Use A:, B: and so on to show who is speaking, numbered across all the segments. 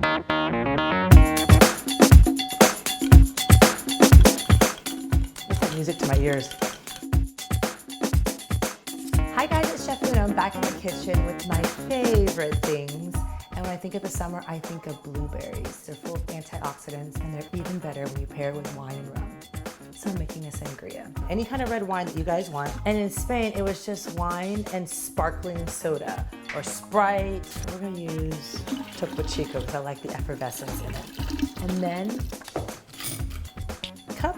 A: It's like music to my ears. Hi guys, it's Chef Luna. I'm back in the kitchen with my favorite things. And when I think of the summer, I think of blueberries. They're full of antioxidants and they're even better when you pair it with wine and rum. So I'm making a sangria. Any kind of red wine that you guys want. And in Spain, it was just wine and sparkling soda or Sprite. We're gonna use Topo Chico because I like the effervescence in it. And then a cup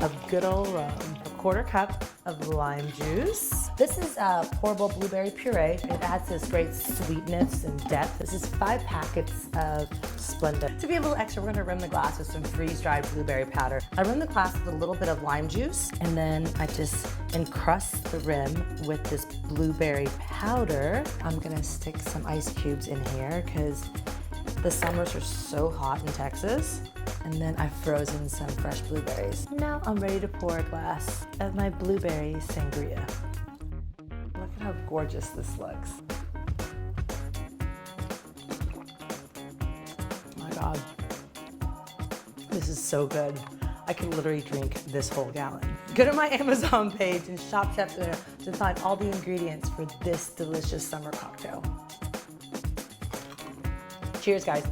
A: of good old rum. A quarter cup of lime juice. This is pourable blueberry puree. It adds this great sweetness and depth. This is 5 packets of Splenda. To be a little extra, we're gonna rim the glass with some freeze-dried blueberry powder. I rim the glass with a little bit of lime juice, and then I just encrust the rim with this blueberry powder. I'm gonna stick some ice cubes in here because the summers are so hot in Texas. And then I've frozen some fresh blueberries. Now I'm ready to pour a glass of my blueberry sangria. Look at how gorgeous this looks. Oh my God. This is so good. I could literally drink this whole gallon. Go to my Amazon page and shop Chef Luna to find all the ingredients for this delicious summer cocktail. Cheers, guys.